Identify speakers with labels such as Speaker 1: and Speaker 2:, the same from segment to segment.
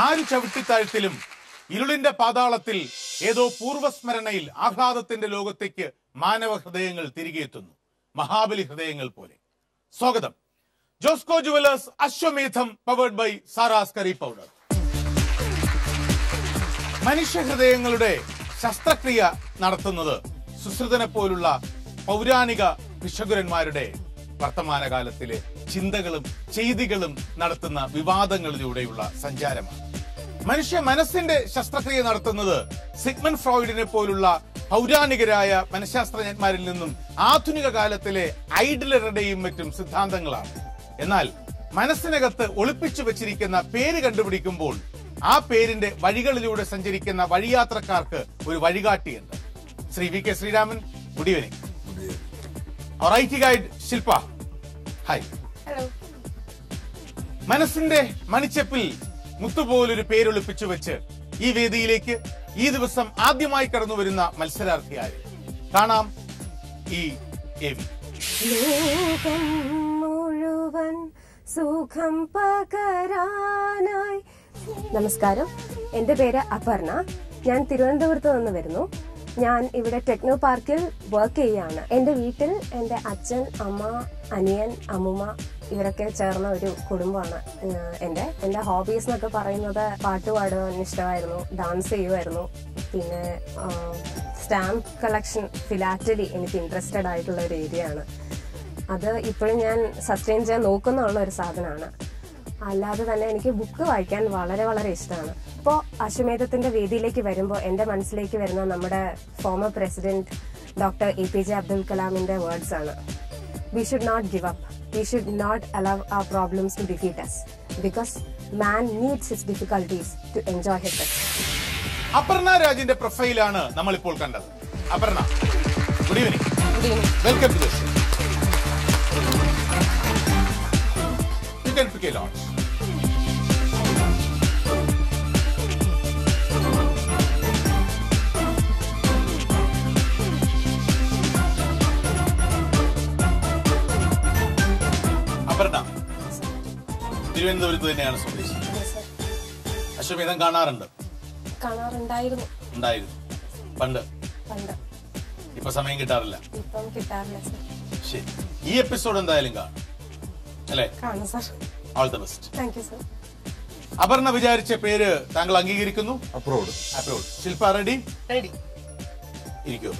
Speaker 1: ആര് ചവിട്ടിത്താഴ്ത്തിലും ഇരുളിന്റെ പാതാളത്തിൽ ഏതോ പൂർവ്വസ്മരണയിൽ ആഹ്ലാദത്തിന്റെ ലോകത്തേക്ക് മാനവ ഹൃദയങ്ങൾ തിരികെ എത്തുന്നു, മഹാബലി ഹൃദയങ്ങൾ പോലെ. സ്വാഗതം. Josco jewellers Ashwamedham powered by Sara's curry powder. മനുഷ്യ ഹൃദയങ്ങളുടെ ശസ്ത്രക്രിയ നടത്തുന്നത് സുശ്രുതനെ പോലുള്ള പൗരാണിക ഭിഷകുരന്മാരുടെ വർത്തമാനകാലത്തിലെ ചിന്തകളും ചെയ്തികളും നടത്തുന്ന വിവാദങ്ങളിലൂടെയുള്ള സഞ്ചാരമാണ്. മനുഷ്യ മനസ്സിന്റെ ശസ്ത്രക്രിയ നടത്തുന്നത് സിഗ്മണ്ട് ഫ്രോയിഡിനെ പോലുള്ള പൗരാണികരായ മനഃശാസ്ത്രജ്ഞന്മാരിൽ നിന്നും ആധുനിക കാലത്തിലെ ഐഡലറുടെയും മറ്റും സിദ്ധാന്തങ്ങളാണ്. എന്നാൽ മനസ്സിനകത്ത് ഒളിപ്പിച്ചു വെച്ചിരിക്കുന്ന പേര് കണ്ടുപിടിക്കുമ്പോൾ ആ പേരിന്റെ വഴികളിലൂടെ സഞ്ചരിക്കുന്ന വഴിയാത്രക്കാർക്ക് ഒരു വഴികാട്ടിയുണ്ട്. Shri V K Sreeraman, good evening. അവർ I T guide Shilpa, hi. മനസ്സിന്റെ മണിച്ചപ്പിൽ മുത്തുപോലൊരു പേരൊളിപ്പിച്ചു വെച്ച് ഈ വേദിയിലേക്ക് ഈ ദിവസം ആദ്യമായി കടന്നു വരുന്ന മത്സരാർത്ഥിയായി കാണാം ഈ എവി.
Speaker 2: ലോകം മുഴുവൻ സുഖം പകരാനായി. നമസ്കാരം, എന്റെ പേര് അപർണ. ഞാൻ തിരുവനന്തപുരത്ത് നിന്ന് വരുന്നു. ഞാൻ ഇവിടെ ടെക്നോ പാർക്കിൽ വർക്ക് ചെയ്യാണ്. എന്റെ വീട്ടിൽ എന്റെ അച്ഛൻ, അമ്മ, അനിയൻ, അമ്മുമ്മ ഇവരൊക്കെ ചേർന്ന ഒരു കുടുംബമാണ്. എന്റെ ഹോബീസ് എന്നൊക്കെ പറയുന്നത് പാട്ട് പാടാൻ ഇഷ്ടമായിരുന്നു, ഡാൻസ് ചെയ്യുമായിരുന്നു, പിന്നെ സ്റ്റാമ്പ് കളക്ഷൻ, ഫിലാറ്റലി എനിക്ക് ഇൻട്രസ്റ്റഡ് ആയിട്ടുള്ള ഒരു ഏരിയ ആണ്. അത് ഇപ്പോഴും ഞാൻ സസ്റ്റെയിൻ ചെയ്യാൻ നോക്കുന്നുള്ള ഒരു സാധനമാണ്. അല്ലാതെ തന്നെ എനിക്ക് ബുക്ക് വായിക്കാൻ വളരെ വളരെ ഇഷ്ടമാണ്. ഇപ്പോൾ അശ്വമേധത്തിന്റെ വേദിയിലേക്ക് വരുമ്പോൾ എൻ്റെ മനസ്സിലേക്ക് വരുന്ന നമ്മുടെ former president doctor APJ Abdul കലാമിന്റെ വേർഡ്സ് ആണ്. We should not give up. We should not allow our problems to defeat us. Because man needs his difficulties to enjoy his best.
Speaker 1: Aparna രാജിന്റെ പ്രൊഫൈലാണ് നമ്മൾ ഇപ്പോൾ കണ്ടത്. Aparna, good evening. Welcome to the show. You can pick a lot. Aparna തിരുവനന്തപുരത്ത് തന്നെയാണ് സ്വദേശി. അശ്വമേധം
Speaker 2: കാണാറുണ്ടായിരുന്നു.
Speaker 1: പണ്ട്. ഇപ്പൊ സമയം കിട്ടാറില്ല. ശരി, ഈ എപ്പിസോഡ് എന്തായാലും കാണും അല്ലേ? All the best.
Speaker 2: Thank you sir.
Speaker 1: Aparna വിചാരിച്ച പേര് താങ്കൾ അംഗീകരിക്കുന്നു?
Speaker 3: അപ്രൂവ്ഡ്.
Speaker 1: ശില്പ റെഡി? ഇരിക്കൂ.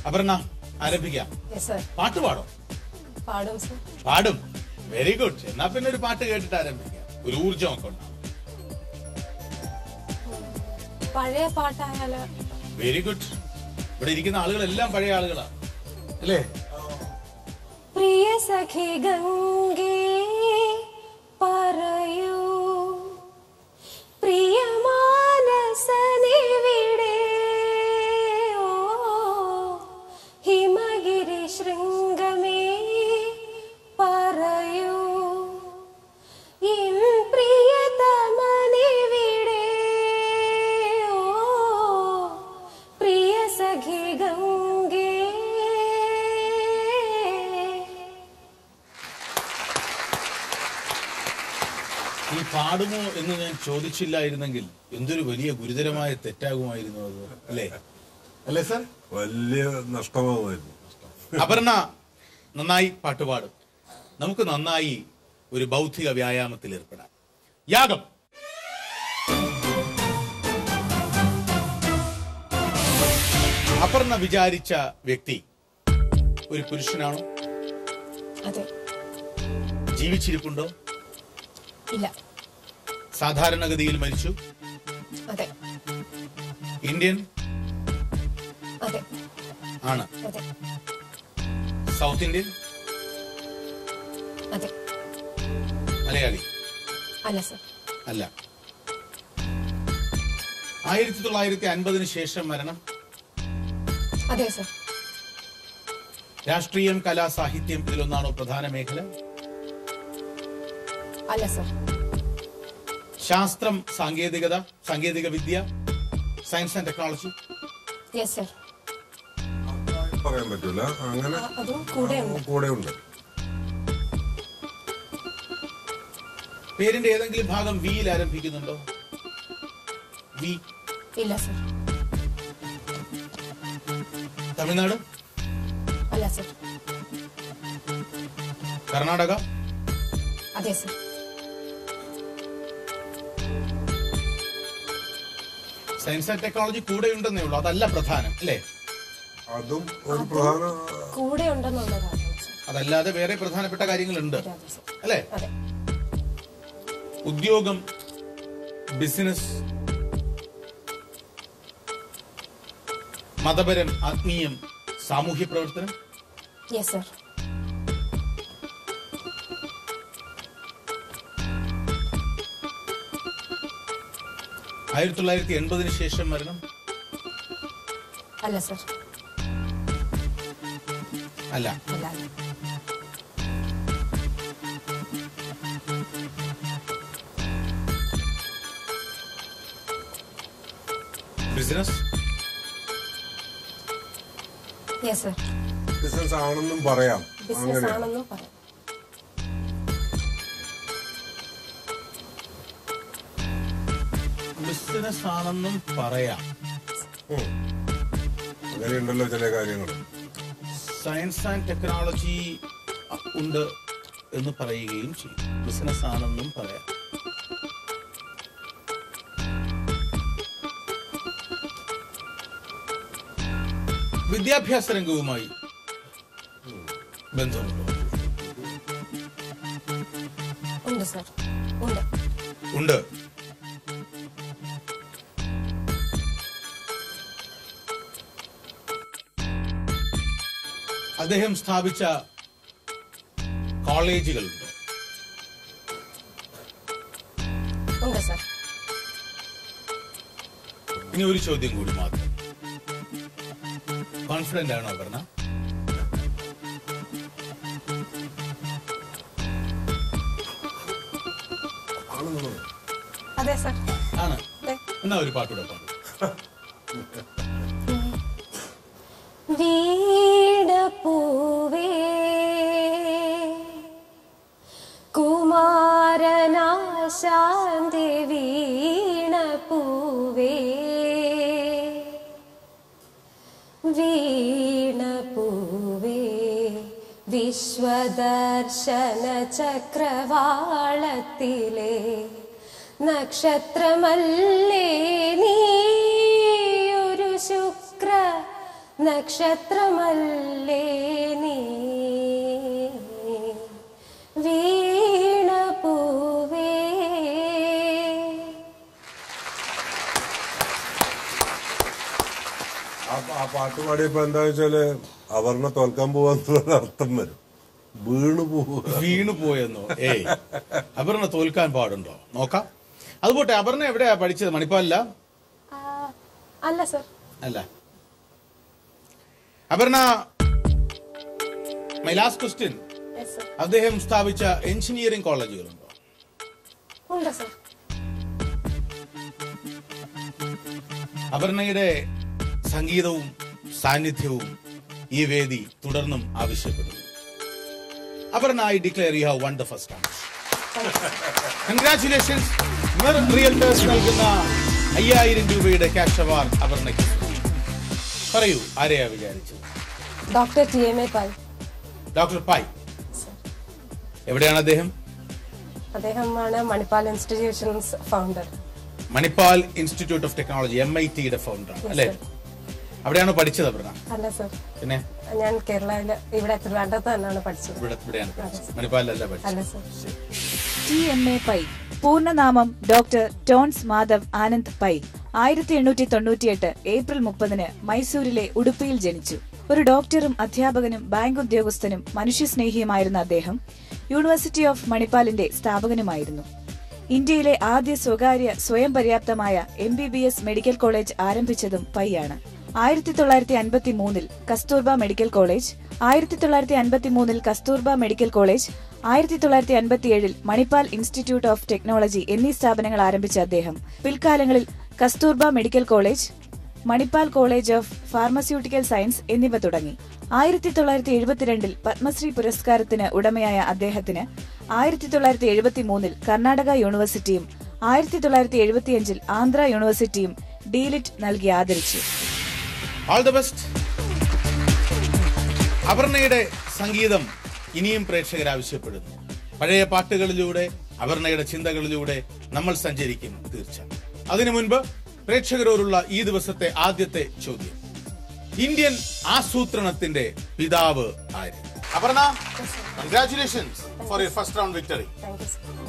Speaker 1: അപർണ, ആരംഭിക്കാം. പാട്ട് പാടും? പാടും. Very good. എന്നാ പിന്നെ ഒരു പാട്ട് കേട്ടിട്ട് ആരംഭിക്കാം. ഒരു ഊർജ്ജമൊക്കെ ഉണ്ടാവും.
Speaker 2: പഴയ പാട്ടായാലോ?
Speaker 1: Very good. ഇവിടെ ഇരിക്കുന്ന ആളുകളെല്ലാം പഴയ ആളുകളാണ് അല്ലേ?
Speaker 2: പ്രിയ സഖി ഗംഗേ പറയൂ, പ്രിയ മാനസനിവിടെ, ഹിമഗിരി ശൃംഗമേ പറയൂ, പ്രിയതമനിവിടെ, പ്രിയ സഖി ഗംഗേ.
Speaker 1: ഈ പാടുമോ എന്ന് ഞാൻ ചോദിച്ചില്ലായിരുന്നെങ്കിൽ എന്തൊരു വലിയ ഗുരുതരമായ തെറ്റാകുമായിരുന്നു അത്, അല്ലേ? അല്ലേ സർ?
Speaker 3: വലിയ നഷ്ടമാകുമായിരുന്നു.
Speaker 1: അപർണ നന്നായി പാട്ടുപാടും. നമുക്ക് നന്നായി ഒരു ബൗദ്ധിക വ്യായാമത്തിൽ ഏർപ്പെടാം. യാഗം. അപർണ വിചാരിച്ച വ്യക്തി ഒരു പുരുഷനാണോ?
Speaker 2: അതെ.
Speaker 1: ജീവിച്ചിരിപ്പുണ്ടോ?
Speaker 2: ഇല്ല.
Speaker 1: സാധാരണഗതിയിൽ മരിച്ചു?
Speaker 2: അതെ.
Speaker 1: ഇന്ത്യൻ?
Speaker 2: അതെ.
Speaker 1: ആണ്.
Speaker 2: അതെ.
Speaker 1: South Indian?
Speaker 2: അതെ.
Speaker 1: മലയാളി?
Speaker 2: അല്ല സർ.
Speaker 1: അല്ല. 1950 ശേഷം മരണം?
Speaker 2: അതെ സർ.
Speaker 1: രാഷ്ട്രീയം, കലാ, സാഹിത്യം ഇതിലൊന്നാണോ പ്രധാന മേഖല?
Speaker 2: അല്ല സർ.
Speaker 1: ശാസ്ത്രം, സാങ്കേതിക വിദ്യ, science and technology?
Speaker 2: Yes sir.
Speaker 3: പറയാൻ പറ്റൂല, അങ്ങനെ കൂടെ ഉണ്ട്.
Speaker 1: പേരിന്റെ ഏതെങ്കിലും ഭാഗം വിയിൽ ആരംഭിക്കുന്നുണ്ടോ? വി?
Speaker 2: ഇല്ല സർ.
Speaker 1: തമിഴ്നാട്?
Speaker 2: അല്ല സർ.
Speaker 1: കർണാടക?
Speaker 2: അതെ സർ.
Speaker 1: സയൻസ് ആൻഡ് ടെക്നോളജി കൂടെ ഉണ്ടെന്നേ ഉള്ളൂ, അതല്ല പ്രധാനം അല്ലേ?
Speaker 3: അതും ഒരു പ്രധാന
Speaker 2: കൂടെ ഉണ്ടെന്നുള്ളതാണ്.
Speaker 1: അതല്ലാതെ വേറെ പ്രധാനപ്പെട്ട കാര്യങ്ങളുണ്ട് അല്ലേ?
Speaker 2: അതെ.
Speaker 1: ഉദ്യോഗം, ബിസിനസ്, മതപരം, ആത്മീയം, സാമൂഹ്യ പ്രവർത്തനം?
Speaker 2: Yes sir.
Speaker 1: ആയിരത്തി 1980 ശേഷം മരണം?
Speaker 2: അല്ല സർ.
Speaker 1: അല്ല.
Speaker 2: അല്ല.
Speaker 1: ബിസിനസ്?
Speaker 2: Yes sir.
Speaker 3: ബിസിനസ് ആണെന്നും പറയാം.
Speaker 2: ബിസിനസ് ആണെന്നും പറയാം.
Speaker 1: ബിസിനസ് ആണെന്നും പറയാം.
Speaker 3: അങ്ങനെയുണ്ടല്ലോ ചില കാര്യങ്ങൾ.
Speaker 1: സയൻസ് ആൻഡ് ടെക്നോളജി ഉണ്ട് എന്ന് പറയുകയും ചെയ്യും. ബിസിനസ് ആണെന്നും പറയാം. വിദ്യാഭ്യാസ രംഗവുമായി ബന്ധമുണ്ടോ?
Speaker 2: ഉണ്ട് സർ. ഉണ്ട്.
Speaker 1: ഉണ്ട്. അദ്ദേഹം സ്ഥാപിച്ച കോളേജുകളുണ്ടോ?
Speaker 2: ഉണ്ട് സർ.
Speaker 1: ഇനി ഒരു ചോദ്യം കൂടി മാത്രം. കോൺഫിഡന്റ് ആണോ അപർണ?
Speaker 2: അതെ സർ.
Speaker 1: ആണ്. എന്നാ ഒരു പാട്ടൂടെ പാടും.
Speaker 2: വീണപൂവേ കുമാരനാശാന്തി വീണപൂവേ വീണപൂവേ വിശ്വദർശന ചക്രവാളത്തിലെ നക്ഷത്രമല്ലേ നീ, ഒരു ശുക്ര നക്ഷത്രമല്ലേ നീ, വീണപൂവേ.
Speaker 3: ആ പാട്ട് പാടിയപ്പോ എന്താ വെച്ചാല് അപർണ തോൽക്കാൻ പോവാന്നുള്ള അർത്ഥം വരും. വീണു
Speaker 1: പോയെന്നോ? ഏയ്, അപർണ തോൽക്കാൻ പാടുണ്ടോ നോക്കാം. അതുപോട്ടെ, അപർണ എവിടെയാ പഠിച്ചത്? മണിപ്പാലല്ല?
Speaker 2: അല്ല സർ.
Speaker 1: അല്ല. അപർണ, മൈ ലാസ്റ്റ് ക്വസ്റ്റ്യൻ, അദ്ദേഹം സ്ഥാപിച്ച എഞ്ചിനീയറിംഗ് കോളേജുകളുണ്ടോ?
Speaker 2: ഉണ്ട് സർ.
Speaker 1: അപർണയുടെ സംഗീതവും സാന്നിധ്യവും ഈ വേദി തുടർന്നും ആവശ്യപ്പെടുന്നു. Aparna, I declare you have won the first time. Congratulations. Realtors നൽകുന്ന 5000 രൂപയുടെ ക്യാഷ് അവാർഡ് അപർണയ്ക്ക്. പറയൂ, ആരെയാ വിചാരിച്ചത്?
Speaker 2: Doctor TMA Pai.
Speaker 1: Doctor Pai എവിടെയാണ് അദ്ദേഹം?
Speaker 2: അദ്ദേഹമാണ് Manipal institutions founder.
Speaker 1: Manipal institute of technology, MIT-യുടെ ഫൗണ്ടറാണ് അല്ലേ? അവിടെയാണോ പഠിച്ചത് അപർണ?
Speaker 2: അല്ല സർ.
Speaker 1: പിന്നെ
Speaker 2: ഞാൻ കേരളയില് ഇവിടെ തിരുവനന്തപുരത്ത് തന്നെയാണ് പഠിച്ചത്.
Speaker 1: ഇവിടെയാണ് പഠിച്ചത്, മണിപ്പാലല്ല പഠിച്ചത്?
Speaker 2: അല്ല സർ.
Speaker 4: TMA പൈ പൂർണ്ണനാമം ഡോക്ടർ ടോൺസ് മാധവ് ആനന്ദ് പൈ 1898 ഏപ്രിൽ 30 മൈസൂരിലെ ഉടുപ്പിയിൽ ജനിച്ചു. ഒരു ഡോക്ടറും അധ്യാപകനും ബാങ്ക് ഉദ്യോഗസ്ഥനും മനുഷ്യസ്നേഹിയുമായിരുന്ന അദ്ദേഹം യൂണിവേഴ്സിറ്റി ഓഫ് മണിപ്പാലിന്റെ സ്ഥാപകനുമായിരുന്നു. ഇന്ത്യയിലെ ആദ്യ സ്വകാര്യ സ്വയം പര്യാപ്തമായ MBBS മെഡിക്കൽ കോളേജ് ആരംഭിച്ചതും പൈയാണ്. 1953 Kasturba medical college, 1953 Kasturba medical college, 1957 Manipal institute of technology എന്നീ സ്ഥാപനങ്ങൾ ആരംഭിച്ച അദ്ദേഹം പിൽക്കാലങ്ങളിൽ Kasturba medical college, Manipal college of pharmaceutical science എന്നിവ തുടങ്ങി. 1972 പത്മശ്രീ പുരസ്കാരത്തിന് ഉടമയായ അദ്ദേഹത്തിന് 1973 കർണാടക യൂണിവേഴ്സിറ്റിയും 1975 ആന്ധ്ര യൂണിവേഴ്സിറ്റിയും ഡീലിറ്റ് നൽകി ആദരിച്ചു.
Speaker 1: All the best. അപർണയുടെ സംഗീതം ഇനിയും പ്രേക്ഷകർ ആവശ്യപ്പെടുന്നു. പഴയ പാട്ടുകളിലൂടെ അപർണയുടെ ചിന്തകളിലൂടെ നമ്മൾ സഞ്ചരിക്കും തീർച്ച. അതിനു മുൻപ് പ്രേക്ഷകരോടുള്ള ഈ ദിവസത്തെ ആദ്യത്തെ ചോദ്യം, ഇന്ത്യൻ ആസൂത്രണത്തിന്റെ പിതാവ് ആര്? Aparna, congratulations for your first round victory.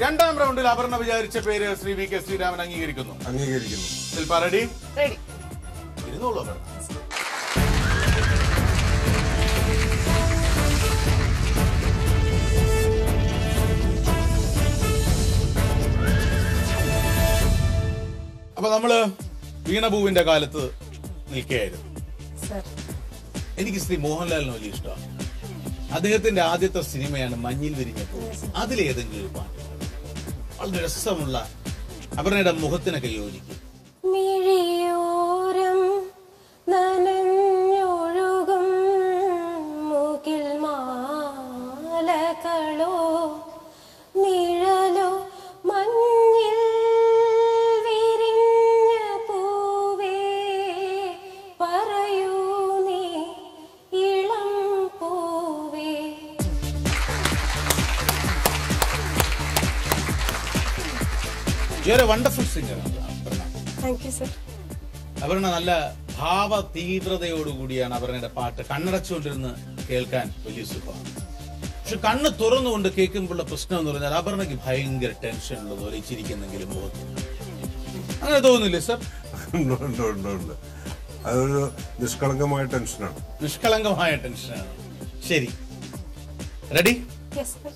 Speaker 1: രണ്ടാം റൗണ്ടിൽ അപർണ വിചാരിച്ച പേര് ശ്രീ വി കെ ശ്രീരാമൻ അംഗീകരിക്കുന്നു. ശിൽപ റെഡി? ഇരുന്നോളൂ അപർണ. അപ്പൊ നമ്മള് വീണപൂവിന്റെ കാലത്ത് നിൽക്കുകയായിരുന്നു. എനിക്ക് ശ്രീ മോഹൻലാലിന് വലിയ ഇഷ്ടമാണ്. അദ്ദേഹത്തിന്റെ ആദ്യത്തെ സിനിമയാണ് മഞ്ഞിൽ വിരിഞ്ഞപ്പോൾ. അതിലേതെങ്കിലും ഒരു പാട്ട് വളരെ രസമുള്ള അപർണയുടെ മുഖത്തിനൊക്കെ യോജിക്കും.
Speaker 2: മിഴിയോരം നനഞ്ഞൊഴുകും മൂക്കിൽ മാലകളോ നിഴലോ മഞ്ഞിൽ വിരിഞ്ഞ പൂവേ പറയൂ നീ ഇളം പൂവേ.
Speaker 1: You are A wonderful singer Aparna.
Speaker 2: Thank you sir.
Speaker 1: Aparna നല്ല ഭാവ തീവ്രതയോടുകൂടിയാണ് അപർണയുടെ പാട്ട്. കണ്ണടച്ചുകൊണ്ടിരുന്ന് കേൾക്കാൻ വലിയ സുഖമാണ്. പക്ഷെ കണ്ണ് തുറന്നുകൊണ്ട് കേൾക്കുമ്പോഴുള്ള പ്രശ്നം എന്ന് പറഞ്ഞാൽ അപർണയ്ക്ക് ഭയങ്കര ടെൻഷൻ ഉള്ളത് പോലെ ചിരിക്കുന്നെങ്കിലും മുഖത്ത്. അങ്ങനെ തോന്നുന്നില്ലേ സർ?
Speaker 3: ഉണ്ട്. അതൊരു നിഷ്കളങ്കമായ ടെൻഷനാണ്.
Speaker 1: നിഷ്കളങ്കമായ ടെൻഷനാണ്. ശരി, റെഡി?
Speaker 2: Yes sir.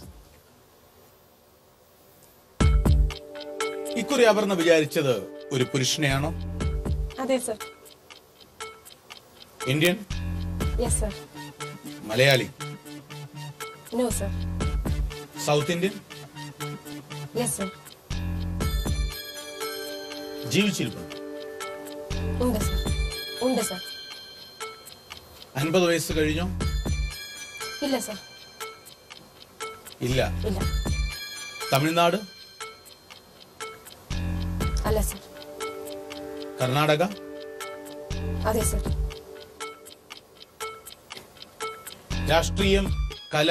Speaker 1: ഇക്കുറി അപർണ വിചാരിച്ചത് ഒരു പുരുഷനെയാണോ?
Speaker 2: അതെ sir.
Speaker 1: Indian?
Speaker 2: Yes sir.
Speaker 1: Malayali?
Speaker 2: No sir.
Speaker 1: South Indian?
Speaker 2: Yes sir.
Speaker 1: ജീവിച്ചിരിപ്പുണ്ട്?
Speaker 2: ഉണ്ട് സർ. ഉണ്ട് സർ.
Speaker 1: 50 വയസ്സ് കഴിഞ്ഞോ?
Speaker 2: ഇല്ല സർ.
Speaker 1: ഇല്ല.
Speaker 2: ഇല്ല.
Speaker 1: തമിഴ്നാട്?
Speaker 2: അല്ല സർ.
Speaker 1: കർണാടക?
Speaker 2: അതെ സർ.
Speaker 1: രാഷ്ട്രീയം, കല,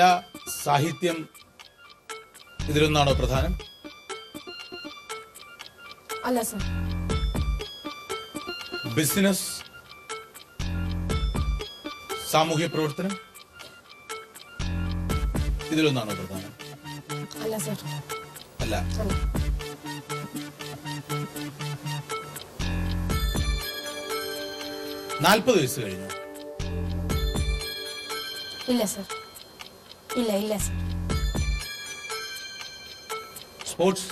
Speaker 1: സാഹിത്യം ഇതിലൊന്നാണോ പ്രധാനം?
Speaker 2: അല്ല സർ.
Speaker 1: ബിസിനസ്, സാമൂഹ്യ പ്രവർത്തനം ഇതിലൊന്നാണോ പ്രധാനം?
Speaker 2: അല്ല സർ.
Speaker 1: അല്ല.
Speaker 2: അല്ല.
Speaker 1: 40 വയസ്സ് കഴിഞ്ഞു?
Speaker 2: ഇല്ല സർ. ഇല്ല ഇല്ല സർ.
Speaker 1: സ്പോർട്സ്?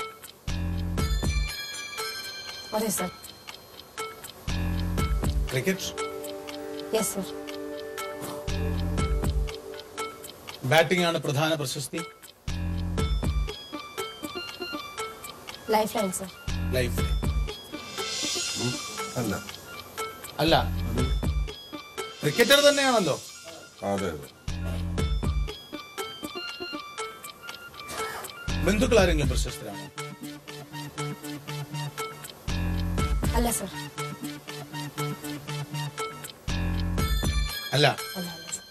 Speaker 2: അതെ sir.
Speaker 1: Cricket?
Speaker 2: Yes sir.
Speaker 1: Batting ആണ് പ്രധാന പ്രശസ്തി?
Speaker 2: Life line sir.
Speaker 1: Life line?
Speaker 3: അല്ല.
Speaker 1: അല്ല. ക്രിക്കറ്റർ തന്നെയാണല്ലോ.
Speaker 3: അതെ അതെ.
Speaker 1: ബന്ധുക്കൾ ആരെങ്കിലും പ്രശസ്തരാണോ?
Speaker 2: അല്ല സർ.
Speaker 1: അല്ല.
Speaker 2: അല്ല അല്ല സർ.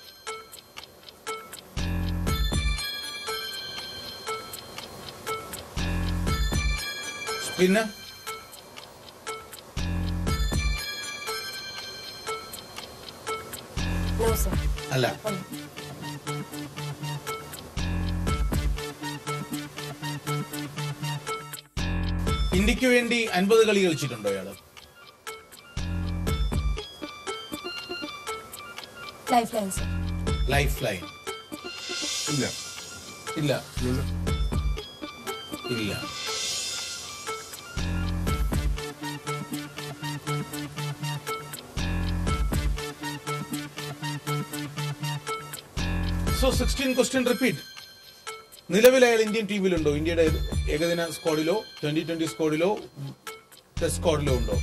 Speaker 1: സ്പിന്നർ?
Speaker 2: No sir.
Speaker 1: അല്ല.
Speaker 2: അല്ല.
Speaker 1: ഇന്ത്യക്ക് വേണ്ടി 50 കളി കളിച്ചിട്ടുണ്ടോ ഇയാള്?
Speaker 2: Life line sir.
Speaker 1: Life line?
Speaker 3: ഇല്ല.
Speaker 1: ഇല്ല. ഇല്ല. So 16 question repeat. നിലവിൽ അയാൾ ഇന്ത്യൻ ടീമിലുണ്ടോ? ഇന്ത്യയുടെ ഏകദിന സ്ക്വാഡിലോ 2020 സ്ക്വാഡിലോ ടെസ്റ്റ് സ്ക്വാഡിലോ ഉണ്ടോ?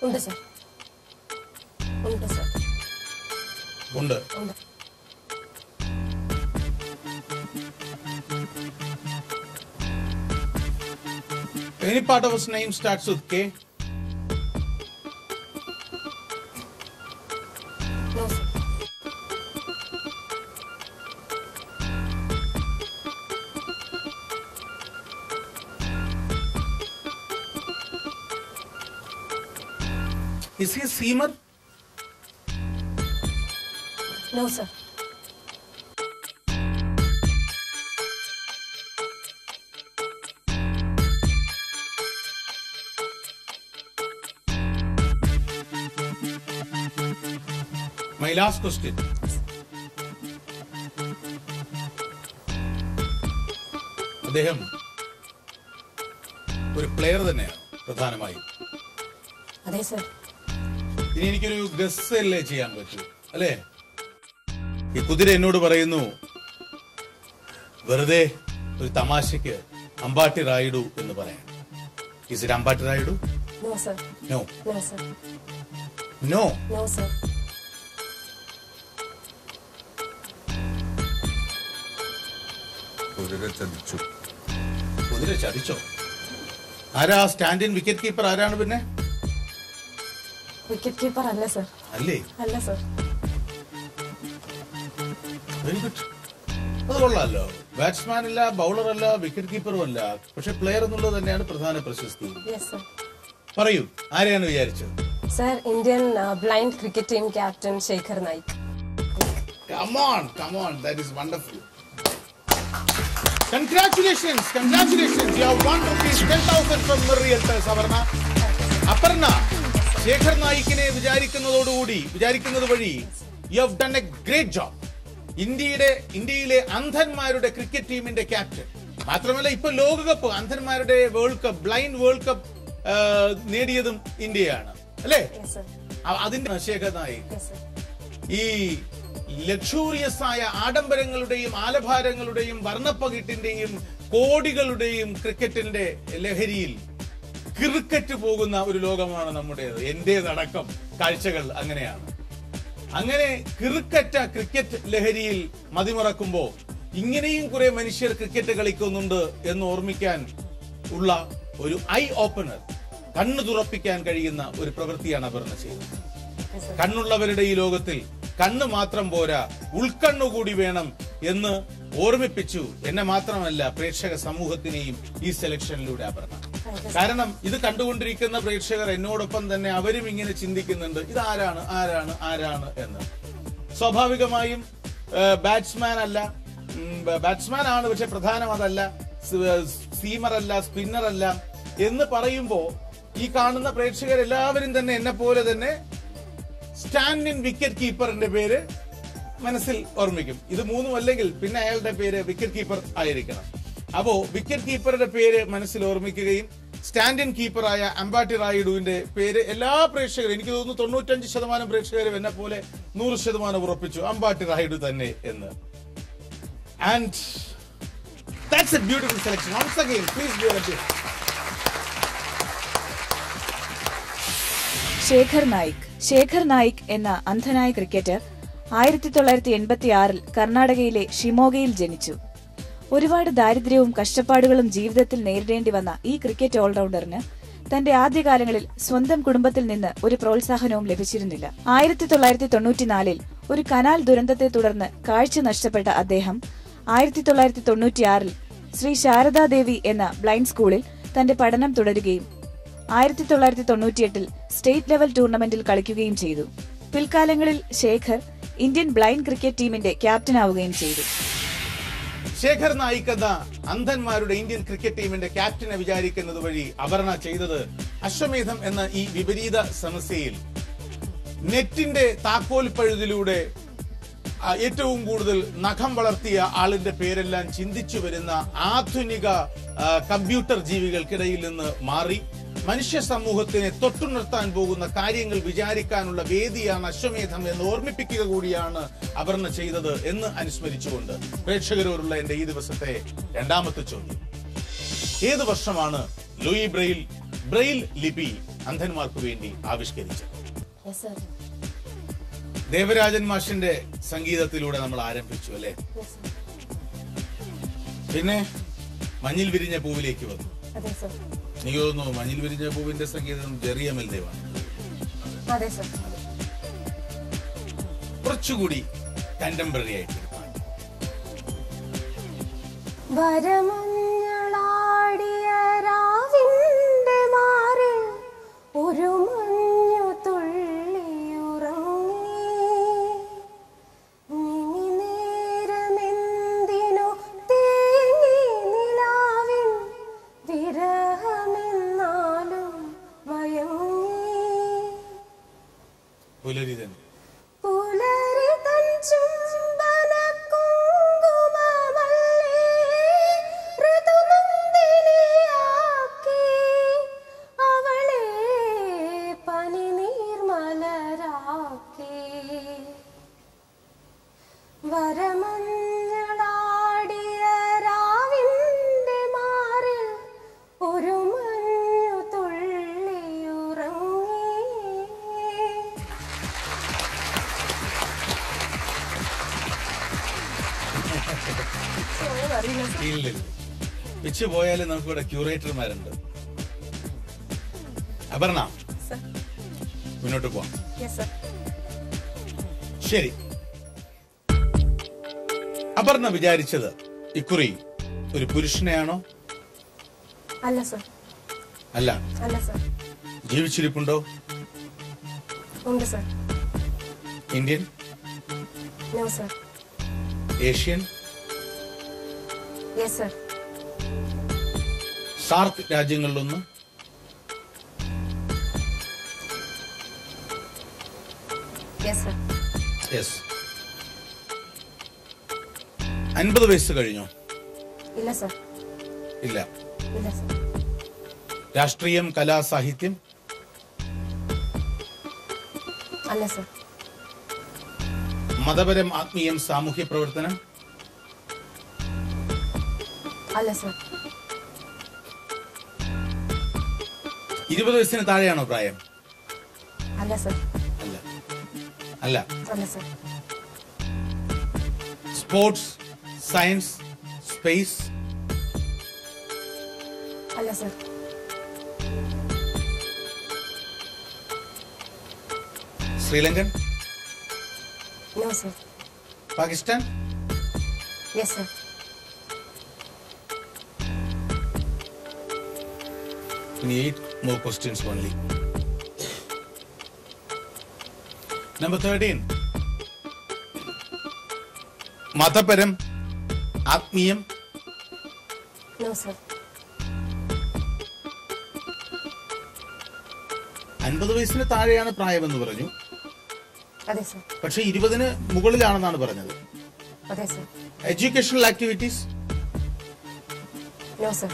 Speaker 2: ഉണ്ട് സർ. ഉണ്ട് സർ.
Speaker 1: ഉണ്ട്.
Speaker 2: ഉണ്ട്.
Speaker 1: Any part of his name starts with K?
Speaker 2: No sir.
Speaker 1: Is he a seamer?
Speaker 2: No sir.
Speaker 1: My last question. അദ്ദേഹം ഒരു പ്ലെയർ തന്നെയാണ് പ്രധാനമായും.
Speaker 2: അതെ സർ.
Speaker 1: ഇനി എനിക്കൊരു ഗസ് അല്ലേ ചെയ്യാൻ പറ്റൂ, അല്ലേ? ഈ കുതിര എന്നോട് പറയുന്നു വെറുതെ ഒരു തമാശക്ക് അമ്പാട്ടി റായിഡു എന്ന് പറയാൻ. Is it Ambati Rayudu?
Speaker 2: No sir.
Speaker 1: No.
Speaker 2: No sir.
Speaker 1: No.
Speaker 2: No sir.
Speaker 3: കുതിര ചതിച്ചു.
Speaker 1: കുതിര ചതിച്ചോ? ആരാ സ്റ്റാൻഡ് ഇൻ വിക്കറ്റ് കീപ്പർ? ആരാണ് പിന്നെ?
Speaker 2: വിക്കറ്റ് കീപ്പർ അല്ല സർ.
Speaker 1: അല്ലേ?
Speaker 2: അല്ല സർ.
Speaker 1: Very good. അത് കൊള്ളാമല്ലോ. ബാറ്റ്സ്മാൻ അല്ല, ബൗളർ അല്ല, വിക്കറ്റ് കീപ്പറും അല്ല, പക്ഷെ പ്ലെയർ എന്നുള്ളത് തന്നെയാണ് പ്രധാന പ്രശസ്തി.
Speaker 2: Yes sir.
Speaker 1: പറയൂ, ആരെയാണ് വിചാരിച്ചത്?
Speaker 2: Sir, Indian blind cricket team captain Shekhar Naik.
Speaker 1: Come on, come on, that is wonderful. Congratulations, congratulations. You have won ₹10,000 from Realtors, Aparna. Aparna, Shekhar നായിക്കിനെ വിചാരിക്കുന്നത് വഴി you have done a great job. ഇന്ത്യയിലെ അന്ധന്മാരുടെ ക്രിക്കറ്റ് ടീമിന്റെ captain മാത്രമല്ല, ഇപ്പൊ ലോകകപ്പ് അന്ധന്മാരുടെ world cup, blind world cup നേടിയതും ഇന്ത്യയാണ്, അല്ലേ? അതിന്റെ ശേഖർ നായിക് ഈ ലക്ഷൂറിയസ് ആയ ആഡംബരങ്ങളുടെയും ആലഭാരങ്ങളുടെയും വർണ്ണപ്പകിട്ടിന്റെയും കോടികളുടെയും ക്രിക്കറ്റിന്റെ ലഹരിയിൽ ക്രിക്കറ്റ് പോകുന്ന ഒരു ലോകമാണ് നമ്മുടേത്. എന്റേതടക്കം കാഴ്ചകൾ അങ്ങനെയാണ്. അങ്ങനെ ക്രിക്കറ്റ് ലഹരിയിൽ മതിമറക്കുമ്പോ ഇങ്ങനെയും കുറെ മനുഷ്യർ ക്രിക്കറ്റ് കളിക്കുന്നുണ്ട് എന്ന് ഓർമ്മിക്കാൻ ഉള്ള ഒരു ഐ ഓപ്പണർ, കണ്ണു തുറപ്പിക്കാൻ കഴിയുന്ന ഒരു പ്രവൃത്തിയാണ് അപർണ ചെയ്യുന്നത്. കണ്ണുള്ളവരുടെ ഈ ലോകത്തിൽ കണ്ണ് മാത്രം പോരാ, ഉൾക്കണ്ണുകൂടി വേണം എന്ന് ഓർമ്മിപ്പിച്ചു എന്നെ മാത്രമല്ല പ്രേക്ഷക സമൂഹത്തിനെയും ഈ സെലക്ഷനിലൂടെ അപർണ. കാരണം ഇത് കണ്ടുകൊണ്ടിരിക്കുന്ന പ്രേക്ഷകർ എന്നോടൊപ്പം തന്നെ അവരും ഇങ്ങനെ ചിന്തിക്കുന്നുണ്ട്, ഇത് ആരാണ് ആരാണ് ആരാണ് എന്ന്. സ്വാഭാവികമായും ബാറ്റ്സ്മാൻ അല്ല, ബാറ്റ്സ്മാൻ ആണ്, പക്ഷെ പ്രധാനം അതല്ല, സീമർ അല്ല, സ്പിന്നർ അല്ല എന്ന് പറയുമ്പോ ഈ കാണുന്ന പ്രേക്ഷകരെല്ലാവരും തന്നെ എന്നെ പോലെ തന്നെ സ്റ്റാൻഡ് ഇൻ വിക്കറ്റ് കീപ്പറിന്റെ പേര് മനസ്സിൽ ഓർമ്മിക്കും. ഇത് മൂന്നും അല്ലെങ്കിൽ പിന്നെ അയാളുടെ പേര് വിക്കറ്റ് കീപ്പർ ആയിരിക്കണം. അപ്പോ വിക്കറ്റ് കീപ്പറുടെ പേര് മനസ്സിൽ ഓർമ്മിക്കുകയും സ്റ്റാൻഡ് ഇൻ കീപ്പറായ അമ്പാട്ടി റായിഡുവിന്റെ പേര് എല്ലാ പ്രേക്ഷകരും, എനിക്ക് തോന്നുന്നു 95% പ്രേക്ഷകരും എന്നെ പോലെ 100% ഉറപ്പിച്ചു അമ്പാട്ടി റായിഡു തന്നെ എന്ന്. And that's a beautiful selection. Once again please give it.
Speaker 4: Shekhar Naik എന്ന അന്ധനായ ക്രിക്കറ്റർ 1986 കർണാടകയിലെ ഷിമോഗയിൽ ജനിച്ചു. ഒരുപാട് ദാരിദ്ര്യവും കഷ്ടപ്പാടുകളും ജീവിതത്തിൽ നേരിടേണ്ടി വന്ന ഈ ക്രിക്കറ്റ് ഓൾറൗണ്ടറിന് തന്റെ ആദ്യകാലങ്ങളിൽ സ്വന്തം കുടുംബത്തിൽ നിന്ന് ഒരു പ്രോത്സാഹനവും ലഭിച്ചിരുന്നില്ല. 1994 ഒരു കനാൽ ദുരന്തത്തെ തുടർന്ന് കാഴ്ച നഷ്ടപ്പെട്ട അദ്ദേഹം 1996 ശ്രീ ശാരദാദേവി എന്ന ബ്ലൈൻഡ് സ്കൂളിൽ തന്റെ പഠനം തുടരുകയും 1998 സ്റ്റേറ്റ് ലെവൽ ടൂർണമെന്റിൽ കളിക്കുകയും ചെയ്തു. പിൽക്കാലങ്ങളിൽ ശേഖർ ഇന്ത്യൻ ബ്ലൈൻഡ് ക്രിക്കറ്റ് ടീമിന്റെ ക്യാപ്റ്റനാവുകയും ചെയ്തു.
Speaker 1: ശേഖർ നായിക് എന്ന അന്ധന്മാരുടെ ഇന്ത്യൻ ക്രിക്കറ്റ് ടീമിന്റെ ക്യാപ്റ്റനെ വിചാരിക്കുന്നത് വഴി അപർണ ചെയ്തത് അശ്വമേധം എന്ന ഈ വിപരീത സമസ്യയിൽ നെറ്റിന്റെ താക്കോൽ പഴുതിലൂടെ ഏറ്റവും കൂടുതൽ നഖം വളർത്തിയ ആളിന്റെ പേരെല്ലാം ചിന്തിച്ചു വരുന്ന ആധുനിക കമ്പ്യൂട്ടർ ജീവികൾക്കിടയിൽ നിന്ന് മാറി മനുഷ്യ സമൂഹത്തിനെ തൊട്ടുണർത്താൻ പോകുന്ന കാര്യങ്ങൾ വിചാരിക്കാനുള്ള വേദിയാണ് അശ്വമേധം എന്ന് ഓർമ്മിപ്പിക്കുക കൂടിയാണ് അപർണ ചെയ്തത് എന്ന് അനുസ്മരിച്ചുകൊണ്ട് പ്രേക്ഷകരോടുള്ള എന്റെ ഈ ദിവസത്തെ രണ്ടാമത്തെ ചോദ്യം, ഏത് വർഷമാണ് ലൂയി ബ്രെയിൽ ലിപി അന്ധന്മാർക്ക് വേണ്ടി ആവിഷ്കരിച്ചത്? ദേവരാജൻ മാഷിന്റെ സംഗീതത്തിലൂടെ നമ്മൾ ആരംഭിച്ചു അല്ലേ?
Speaker 2: Yes, sir.
Speaker 1: പിന്നെ മഞ്ഞിൽ വിരിഞ്ഞ പൂവിലേക്ക് വന്നു.
Speaker 2: അതെ സർ.
Speaker 1: എനിക്ക് തോന്നുന്നു മഞ്ഞിൽ വിരിഞ്ഞ പൂവിന്റെ സംഗീതം ജെറി എം എൽ ദേവാണ്.
Speaker 2: അതെ സർ.
Speaker 1: കുറച്ചുകൂടി കണ്ടംപററി ആയിട്ട്
Speaker 2: വരമഞ്ഞളാടിയ രാവിന്റെ മാറിൽ ഒരു മഞ്ഞു തുള്ളിയുറങ്ങി നേരമെന്തിനോ തേങ്ങി നിലാവിൻ വിരഹമെന്നാലും മയങ്ങി
Speaker 1: പുലരിതൻ
Speaker 2: പുലരി തൻ ചുംബന കുങ്കുമമല്ലേ ഋതുനന്ദിനിയാക്കി അവളെ പനിനീർമലരാക്കി വരമഞ്ഞളാടിയ രാവിന്റെ മാറിൽ ഒരു മഞ്ഞു തുള്ളിയുറങ്ങി.
Speaker 1: ഇല്ല, വെച്ച് പോയാലും നമുക്കിവിടെ ക്യൂറേറ്റർമാരുണ്ട്. അപർണ, മുന്നോട്ട് പോവാം. ശരി, അപർണ വിചാരിച്ചത് ഇക്കുറി ഒരു പുരുഷനെയാണോ?
Speaker 2: അല്ല സർ.
Speaker 1: അല്ല.
Speaker 2: അല്ല സർ.
Speaker 1: ജീവിച്ചിരിപ്പുണ്ടോ?
Speaker 2: ഉണ്ട് sir.
Speaker 1: Indian?
Speaker 2: No sir.
Speaker 1: Asian?
Speaker 2: Yes sir.
Speaker 1: SAARC രാജ്യങ്ങളിലൊന്ന്?
Speaker 2: Yes sir.
Speaker 1: യെസ്. 50 വയസ്സ് കഴിഞ്ഞോ?
Speaker 2: ഇല്ല സർ.
Speaker 1: ഇല്ല.
Speaker 2: ഇല്ല സർ.
Speaker 1: രാഷ്ട്രീയം, കലാ, സാഹിത്യം?
Speaker 2: അല്ല സർ.
Speaker 1: മതപരം, ആത്മീയം, സാമൂഹ്യ പ്രവർത്തനം?
Speaker 2: അല്ല സർ.
Speaker 1: 20 വയസ്സിന് താഴെയാണോ പ്രായം?
Speaker 2: അല്ല സർ.
Speaker 1: അല്ല. അല്ല.
Speaker 2: അല്ല സർ.
Speaker 1: Sports, science, space?
Speaker 2: അല്ല sir.
Speaker 1: Sri Lankan?
Speaker 2: No sir.
Speaker 1: Pakistan?
Speaker 2: Yes sir.
Speaker 1: ഇനി 8 more questions only. Number 13. മതപരം, ആത്മീയം?
Speaker 2: No sir.
Speaker 1: 50 വയസ്സിന് താഴെയാണ് പ്രായമെന്ന് പറഞ്ഞു.
Speaker 2: അതെ സർ.
Speaker 1: പക്ഷെ 20-ന് മുകളിലാണെന്നാണ് പറഞ്ഞത്.
Speaker 2: അതെ sir.
Speaker 1: Educational activities?
Speaker 2: No sir.